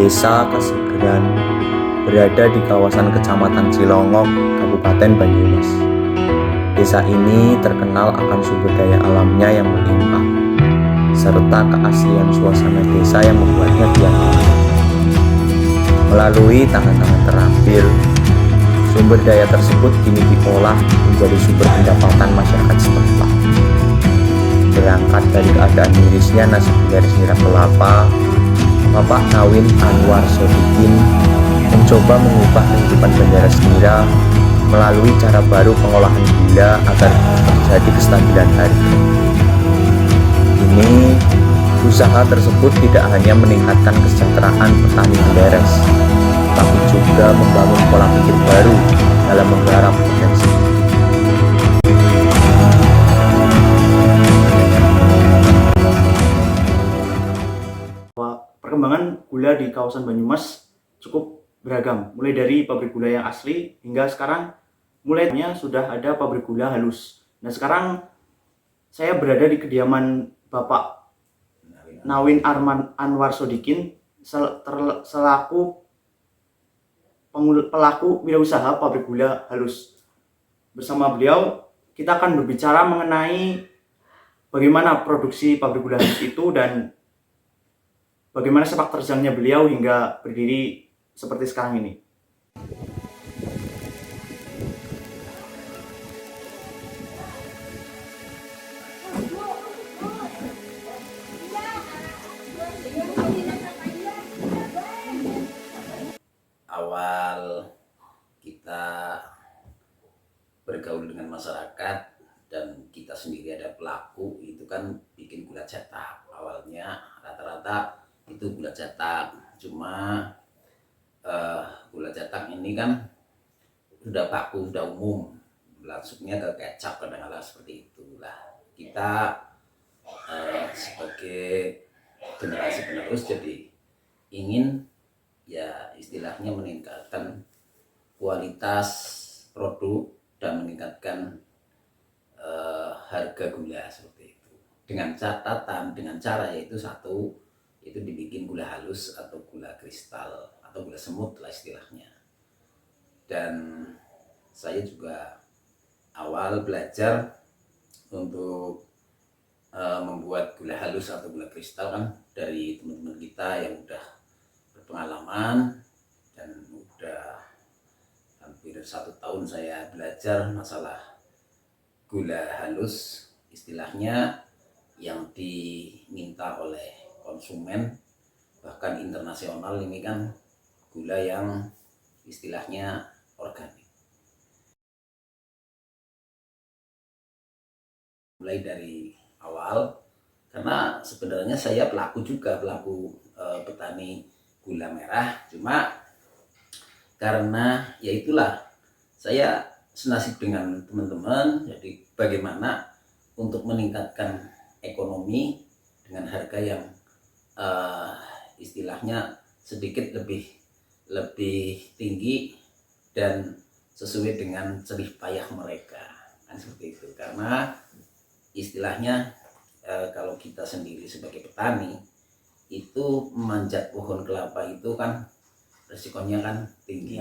Desa Kasegeran berada di kawasan Kecamatan Cilongok, Kabupaten Banyumas. Desa ini terkenal akan sumber daya alamnya yang melimpah, serta keaslian suasana desa yang membuatnya diam. Melalui tangan-tangan terampil, sumber daya tersebut kini diolah menjadi sumber pendapatan masyarakat setempat. Berangkat dari keadaan mirisnya nasib beres nirap kelapa, Bapak Nawin Anwar Sodikin mencoba mengubah kehidupan Bandara Semira melalui cara baru pengolahan gula agar terjadi kestabilan harga. Kini, usaha tersebut tidak hanya meningkatkan kesejahteraan petani beres, tapi juga membangun pola pikir baru dalam menggarap potensi. Perkembangan gula di kawasan Banyumas cukup beragam, mulai dari pabrik gula yang asli hingga sekarang mulainya sudah ada pabrik gula halus. Nah, sekarang saya berada di kediaman Bapak Nawin Anwar Sodikin selaku pelaku wirausaha pabrik gula halus. Bersama beliau kita akan berbicara mengenai bagaimana produksi pabrik gula halus itu dan bagaimana sepak terjangnya beliau hingga berdiri seperti sekarang ini. Awal kita bergaul dengan masyarakat dan kita sendiri ada pelaku itu kan bikin gula cetak. Awalnya rata-rata itu gula cetak, cuma gula cetak ini kan sudah baku, sudah umum, langsungnya ke kecap kadang-kadang seperti itulah. Kita sebagai generasi penerus jadi ingin ya istilahnya meningkatkan kualitas produk dan meningkatkan harga gula seperti itu dengan catatan, dengan cara yaitu satu, itu dibikin gula halus atau gula kristal atau gula semut lah istilahnya. Dan saya juga awal belajar untuk membuat gula halus atau gula kristal kan dari teman-teman kita yang udah berpengalaman, dan udah hampir 1 tahun saya belajar masalah gula halus, istilahnya yang diminta oleh konsumen bahkan internasional ini kan gula yang istilahnya organik. Mulai dari awal, karena sebenarnya saya pelaku petani gula merah, cuma karena ya itulah saya senasib dengan teman-teman, jadi bagaimana untuk meningkatkan ekonomi dengan harga yang istilahnya sedikit lebih tinggi dan sesuai dengan jerih payah mereka kan seperti itu. Karena istilahnya kalau kita sendiri sebagai petani itu memanjat pohon kelapa itu kan resikonya kan tinggi.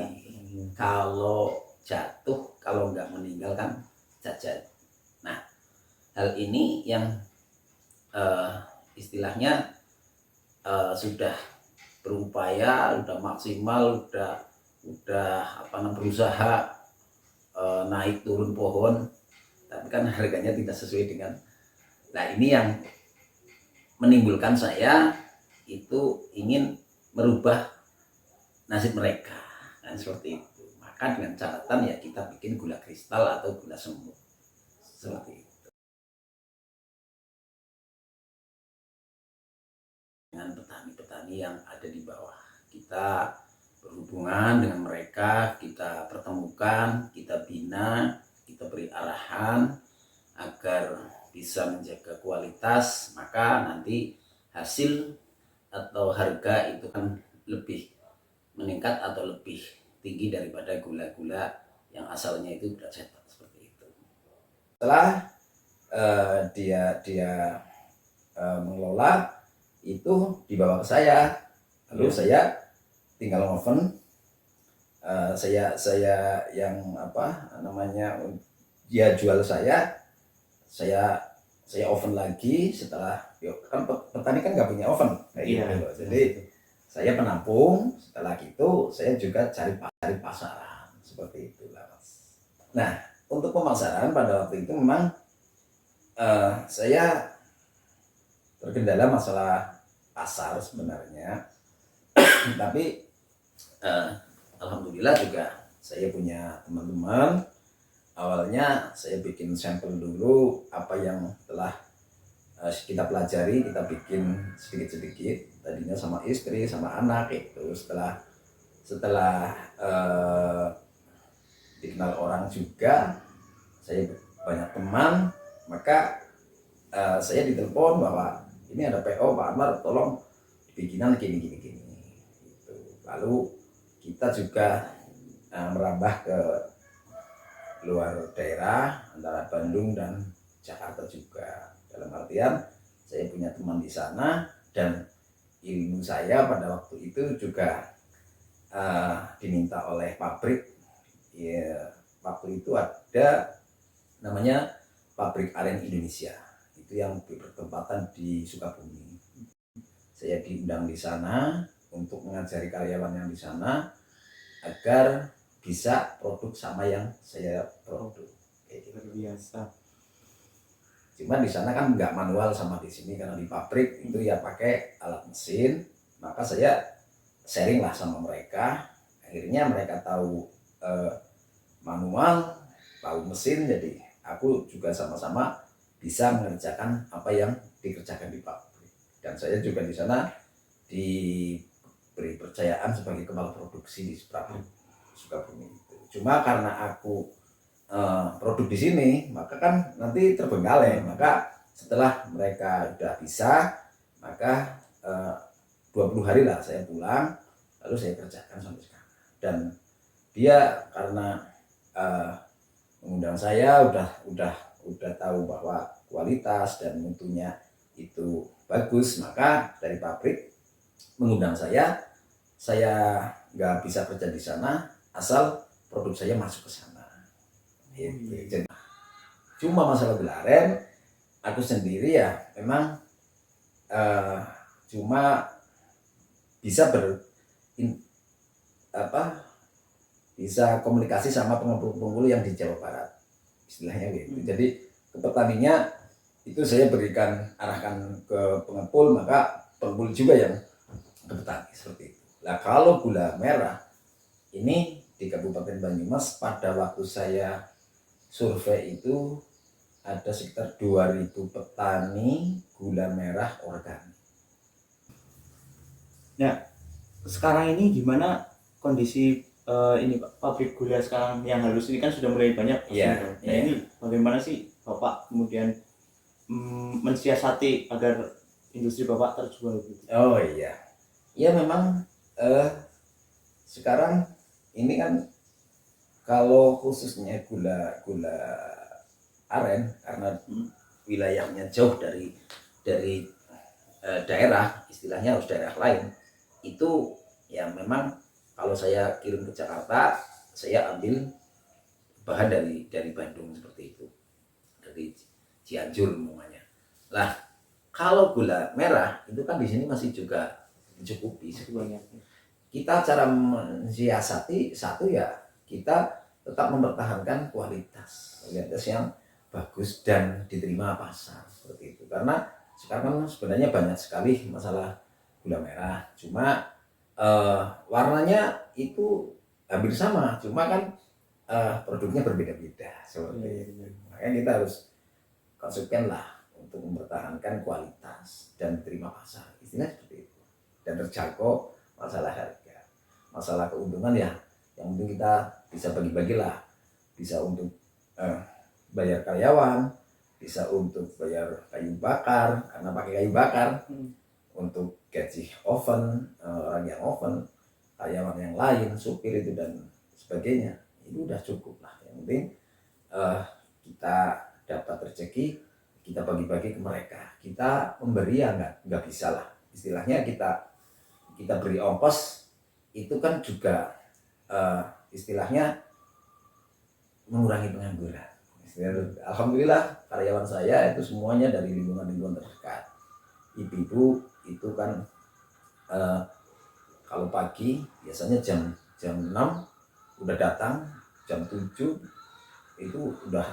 Kalau jatuh, kalau nggak meninggal kan cacat. Nah, hal ini yang istilahnya sudah berupaya, sudah maksimal, udah berusaha naik turun pohon, tapi kan harganya tidak sesuai dengan. Nah, ini yang menimbulkan saya itu ingin merubah nasib mereka kan seperti itu. Maka dengan catatan ya kita bikin gula kristal atau gula semut seperti itu. Dengan petani-petani yang ada di bawah, kita berhubungan dengan mereka, kita pertemukan, kita bina, kita beri arahan agar bisa menjaga kualitas, maka nanti hasil atau harga itu kan lebih meningkat atau lebih tinggi daripada gula-gula yang asalnya itu udah cetak seperti itu. Setelah dia mengelola itu dibawa ke saya, lalu saya tinggal oven. Saya yang apa namanya, dia jual saya oven lagi setelah, kan petani kan nggak punya oven kayak Iya. gitu loh. Jadi saya penampung, setelah itu saya juga cari pasaran seperti itulah Mas. Nah, untuk pemasaran pada waktu itu memang saya terkendala masalah pasar sebenarnya, tapi alhamdulillah juga saya punya teman-teman. Awalnya saya bikin sampel dulu apa yang telah kita pelajari, kita bikin sedikit-sedikit, tadinya sama istri, sama anak itu. Setelah dikenal orang juga, saya banyak teman, maka saya ditelepon bahwa ini ada PO Pak Anwar, tolong bikinan gini gitu. Lalu kita juga merambah ke luar daerah antara Bandung dan Jakarta juga. Dalam artian saya punya teman di sana, dan ilmu saya pada waktu itu juga diminta oleh pabrik. Ya, waktu itu ada namanya Pabrik Aren Indonesia, itu yang bertempatan di Sukabumi. Saya diundang di sana untuk mengajari karyawan yang di sana agar bisa produk sama yang saya produk. Luar biasa. Cuma di sana kan nggak manual sama di sini, karena di pabrik itu ya pakai alat mesin. Maka saya sharing lah sama mereka. Akhirnya mereka tahu manual, tahu mesin, jadi aku juga sama-sama bisa mengerjakan apa yang dikerjakan di pabrik. Dan saya juga di sana diberi percayaan sebagai kepala produksi di Sukabumi itu. Cuma karena aku produk di sini, maka kan nanti terbengkalai. Maka setelah mereka udah bisa, maka 20 hari lah saya pulang, lalu saya kerjakan sampai sekarang. Dan dia karena mengundang saya udah tahu bahwa kualitas dan mutunya itu bagus, maka dari pabrik mengundang saya nggak bisa kerja di sana asal produk saya masuk ke sana. Jadi, cuma masalah gula aren, aku sendiri ya memang cuma bisa bisa komunikasi sama pengepul yang di Jawa Barat, istilahnya gitu. Jadi ke petaninya itu saya arahkan ke pengepul, maka pengepul juga yang ke petani, seperti itu. Nah, kalau gula merah ini di Kabupaten Banyumas pada waktu saya survei itu ada sekitar 2000 petani gula merah organik. Nah, sekarang ini gimana kondisi ini Pak, pabrik gula sekarang yang halus ini kan sudah mulai banyak. Iya, Nah, iya. ini bagaimana sih Bapak kemudian mensiasati agar industri Bapak terjual gitu? Oh iya, ya memang sekarang ini kan kalau khususnya gula aren, karena wilayahnya jauh dari daerah, istilahnya harus daerah lain, itu ya memang kalau saya kirim ke Jakarta, saya ambil bahan dari Bandung, seperti itu, dari Cianjur umpamanya. Lah, kalau gula merah itu kan di sini masih juga mencukupi. Kita cara mensiasati satu ya, kita tetap mempertahankan kualitas yang bagus dan diterima pasar, seperti itu. Karena sekarang sebenarnya banyak sekali masalah gula merah, cuma warnanya itu hampir sama, cuma kan produknya berbeda-beda, seperti itu. Makanya kita harus konsisten lah untuk mempertahankan kualitas dan terima pasar, istilahnya seperti itu, dan terjangkau masalah harga, masalah keuntungan ya. Yang penting kita bisa bagi-bagi lah, bisa untuk bayar karyawan, bisa untuk bayar kayu bakar karena pakai kayu bakar, untuk gaji oven, orang yang oven, karyawan yang lain, supir itu dan sebagainya, itu udah cukup lah. Yang penting kita dapat rezeki, kita bagi-bagi ke mereka. Kita memberi ya nggak bisa lah, istilahnya kita beri ongkos itu kan juga istilahnya mengurangi pengangguran. Alhamdulillah karyawan saya itu semuanya dari lingkungan-lingkungan terdekat. Ibu-ibu itu kan kalau pagi biasanya jam 6 udah datang, jam 7 itu udah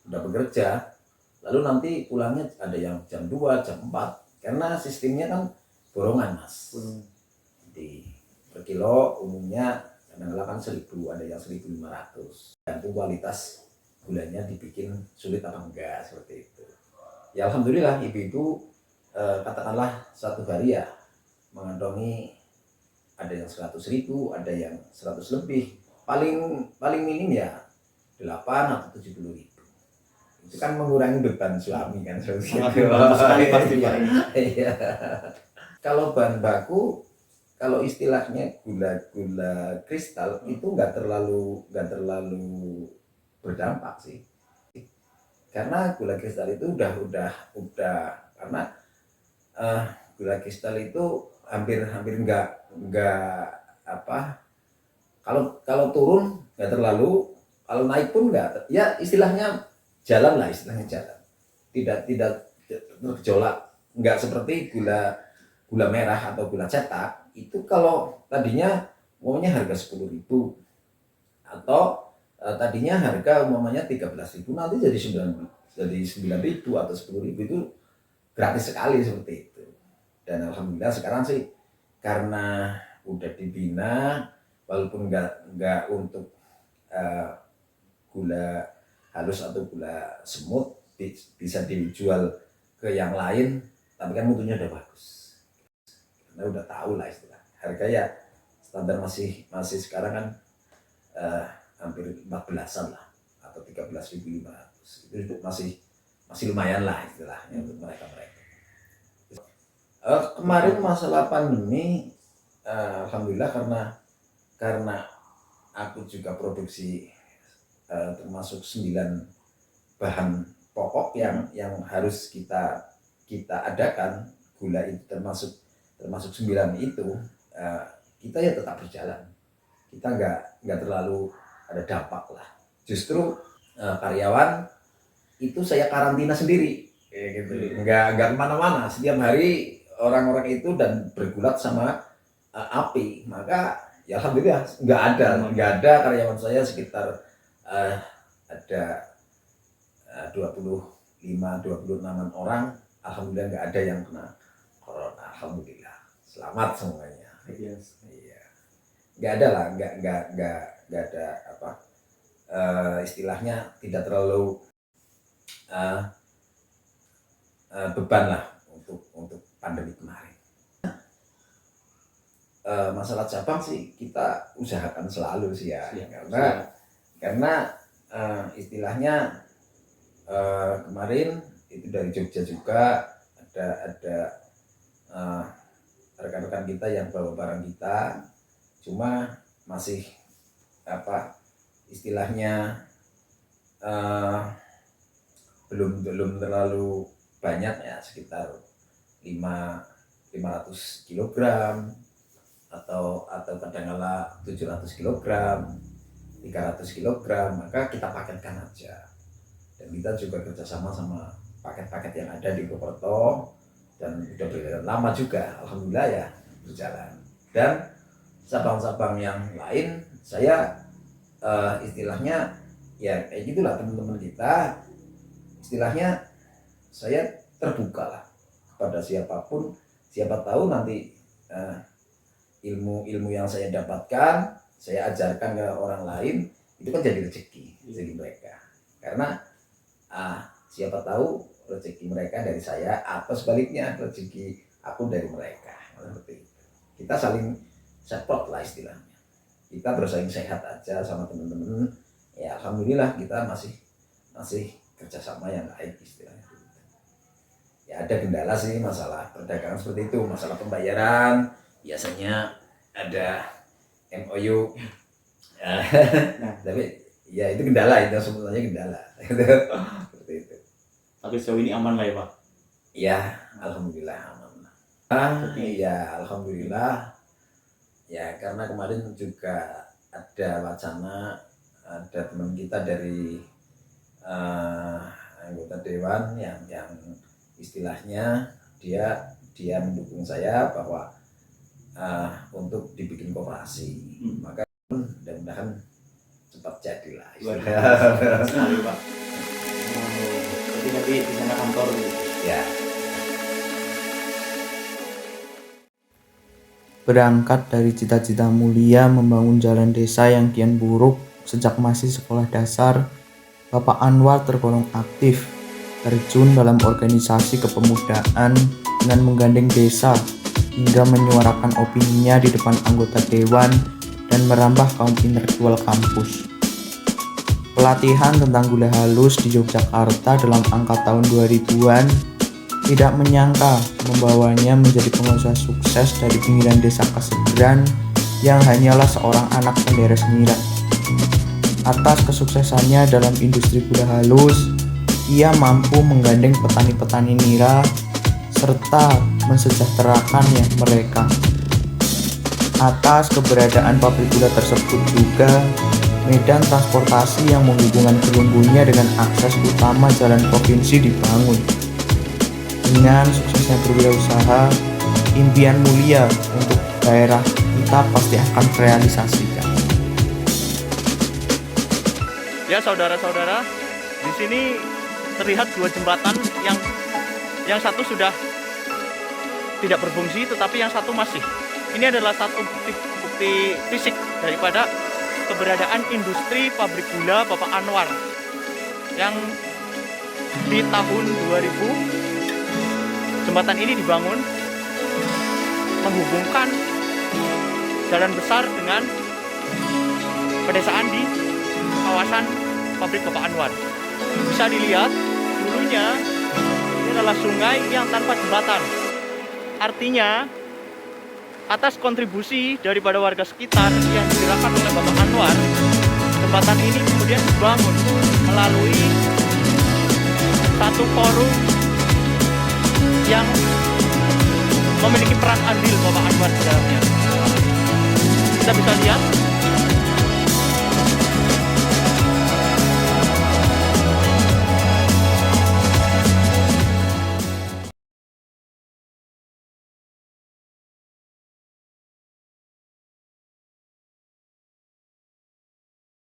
bekerja. Lalu nanti pulangnya ada yang jam 2, jam 4 karena sistemnya kan borongan, Mas. Di per kilo umumnya kadang-kadang kan 1.000, ada yang 1.500. Gantung kualitas gulanya dibikin sulit apa enggak, seperti itu. Ya alhamdulillah ibu-ibu katakanlah satu hari ya mengantongi ada yang 100.000, ada yang 100 lebih. Paling minim ya 8 atau 70.000. Itu kan mengurangi beban suami kan. Sangat membantu sekali pasti Pak. Iya. Kalau bahan baku, kalau istilahnya gula kristal itu nggak terlalu berdampak sih. Karena gula kristal itu udah karena gula kristal itu hampir nggak apa, kalau turun nggak terlalu, kalau naik pun nggak, ya istilahnya jalan, tidak tergejolak, nggak seperti gula merah atau gula cetak. Itu kalau tadinya umumnya harga 10.000 atau tadinya harga umumnya 13.000, nanti jadi 9.000 atau 10.000, itu gratis sekali seperti itu. Dan alhamdulillah sekarang sih karena udah dibina, walaupun nggak untuk gula halus atau gula semut bisa dijual ke yang lain, tapi kan mutunya udah bagus. Karena udah tahu lah istilah. Harga ya standar masih sekarang kan hampir 14-an lah atau 13.500. Itu masih lumayan lah istilahnya untuk mereka. Kemarin masalah pandemi, alhamdulillah karena aku juga produksi termasuk 9 bahan pokok yang harus kita adakan, gula itu termasuk 9 itu, kita ya tetap berjalan. Kita nggak terlalu ada dampak lah. Justru karyawan itu saya karantina sendiri, gitu. Nggak kemana-mana. Setiap hari orang-orang itu dan bergulat sama api. Maka ya alhamdulillah nggak ada karyawan saya sekitar ada 26-an orang. Alhamdulillah nggak ada yang kena corona. Alhamdulillah selamat semuanya. Yes. Iya. Nggak ada lah, nggak ada apa, istilahnya tidak terlalu beban lah untuk pandemi kemarin. Masalah cabang sih kita usahakan selalu sih ya, karena istilahnya kemarin itu dari Jogja juga ada rekan-rekan kita yang bawa barang kita, cuma masih apa istilahnya belum terlalu banyak ya, sekitar 500 kg atau kadang-kala 700 kg, 300 kg, maka kita paketkan aja. Dan kita juga kerjasama sama paket-paket yang ada di Purwokerto dan udah berjalan lama juga, alhamdulillah ya berjalan. Dan cabang-cabang yang lain saya istilahnya ya kayak gitulah, teman-teman kita istilahnya saya terbuka lah kepada siapapun, siapa tahu nanti ilmu yang saya dapatkan saya ajarkan ke orang lain, itu kan jadi rezeki mereka. Karena siapa tahu rezeki mereka dari saya atau sebaliknya rezeki aku dari mereka. Seperti itu. Kita saling support lah istilahnya. Kita bersaing sehat aja sama teman-teman. Ya alhamdulillah kita masih kerjasama yang baik istilahnya. Ya ada kendala sih masalah perdagangan seperti itu, masalah pembayaran biasanya ada MOU. Tapi ya itu kendala, itu sebenarnya kendala. Seperti itu. Tapi sejauh ini aman lah ya Pak? Ya alhamdulillah aman. Ya alhamdulillah Ya, karena kemarin juga ada wacana, ada teman kita dari anggota dewan yang istilahnya dia mendukung saya bahwa untuk dibikin koperasi. Maka mudah-mudahan cepat jadilah. Sekali Pak. Jadi nanti di sana kantor gitu. Ya. Berangkat dari cita-cita mulia membangun jalan desa yang kian buruk sejak masih sekolah dasar, Bapak Anwar tergolong aktif, terjun dalam organisasi kepemudaan dengan menggandeng desa hingga menyuarakan opininya di depan anggota dewan dan merambah kaum intelektual kampus. Pelatihan tentang gula halus di Yogyakarta dalam angka tahun 2000-an tidak menyangka membawanya menjadi pengusaha sukses dari pinggiran desa Kasegeran yang hanyalah seorang anak penderes nira. Atas kesuksesannya dalam industri gula halus, ia mampu menggandeng petani-petani nira serta mensejahterakannya mereka. Atas keberadaan pabrik gula tersebut juga, medan transportasi yang menghubungkan Gelunggunya dengan akses utama jalan provinsi dibangun. Dengan suksesnya berwirausaha, impian mulia untuk daerah kita pasti akan terrealisasikan. Ya saudara-saudara, di sini terlihat dua jembatan yang satu sudah tidak berfungsi, tetapi yang satu masih. Ini adalah satu bukti fisik daripada keberadaan industri pabrik gula Bapak Anwar yang di tahun 2000 jembatan ini dibangun menghubungkan jalan besar dengan pedesaan di kawasan pabrik Bapak Anwar. Bisa dilihat dulunya ini adalah sungai yang tanpa jembatan. Artinya atas kontribusi daripada warga sekitar yang digerakkan oleh Bapak Anwar, jembatan ini kemudian dibangun melalui satu forum yang memiliki peran andil Bapak Anwar di dalamnya. Kita bisa lihat